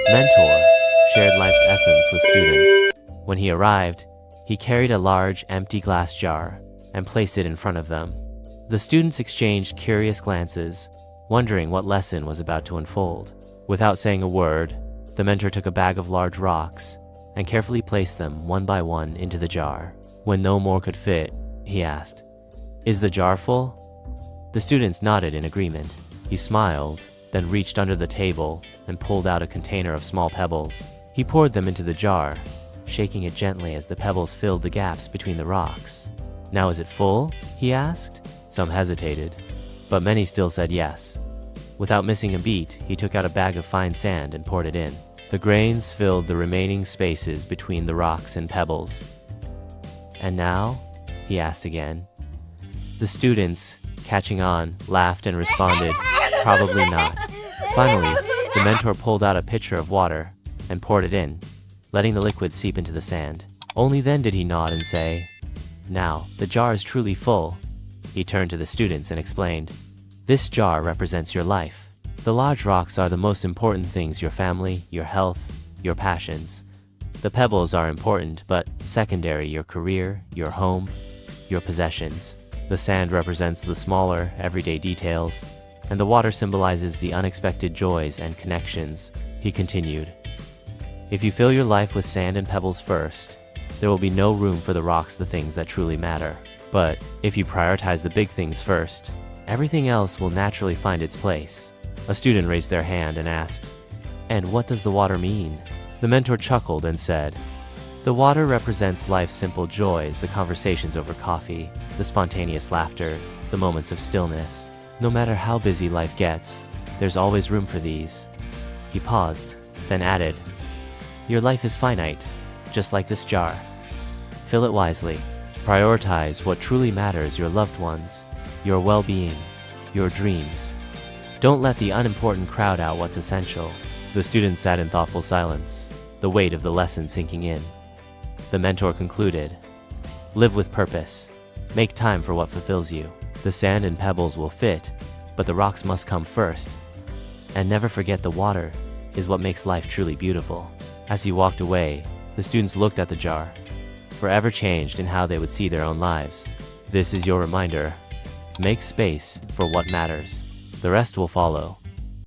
mentor shared life's essence with students. When he arrived, he carried a large, empty glass jar and placed it in front of them. The students exchanged curious glances, wondering what lesson was about to unfold. Without saying a word, the mentor took a bag of large rocks and carefully placed them one by one into the jar. When no more could fit, he asked, "Is the jar full?" The students nodded in agreement. He smiled, then reached under the table and pulled out a container of small pebbles. He poured them into the jar, shaking it gently as the pebbles filled the gaps between the rocks. "Now is it full?" he asked. Some hesitated, but many still said yes. Without missing a beat, he took out a bag of fine sand and poured it in. The grains filled the remaining spaces between the rocks and pebbles. "And now?" he asked again. The students, catching on, laughed and responded, "Probably not." Finally, the mentor pulled out a pitcher of water and poured it in, letting the liquid seep into the sand. Only then did he nod and say, "Now, the jar is truly full." He turned to the students and explained, "This jar represents your life. The large rocks are the most important things: your family, your health, your passions. The pebbles are important, but secondary: your career, your home, your possessions. The sand represents the smaller, everyday details, and the water symbolizes the unexpected joys and connections." He continued, "If you fill your life with sand and pebbles first, there will be no room for the rocks, the things that truly matter. But if you prioritize the big things first, everything else will naturally find its place." A student raised their hand and asked, "And what does the water mean?" The mentor chuckled and said, "The water represents life's simple joys: the conversations over coffee, the spontaneous laughter, the moments of stillness. No matter how busy life gets, there's always room for these." He paused, then added, "Your life is finite, just like this jar. Fill it wisely. Prioritize what truly matters: your loved ones, your well-being, your dreams. Don't let the unimportant crowd out what's essential." The students sat in thoughtful silence, the weight of the lesson sinking in. The mentor concluded, "Live with purpose. Make time for what fulfills you. The sand and pebbles will fit, but the rocks must come first. And never forget, the water is what makes life truly beautiful." As he walked away, the students looked at the jar, forever changed in how they would see their own lives. This is your reminder: make space for what matters. The rest will follow.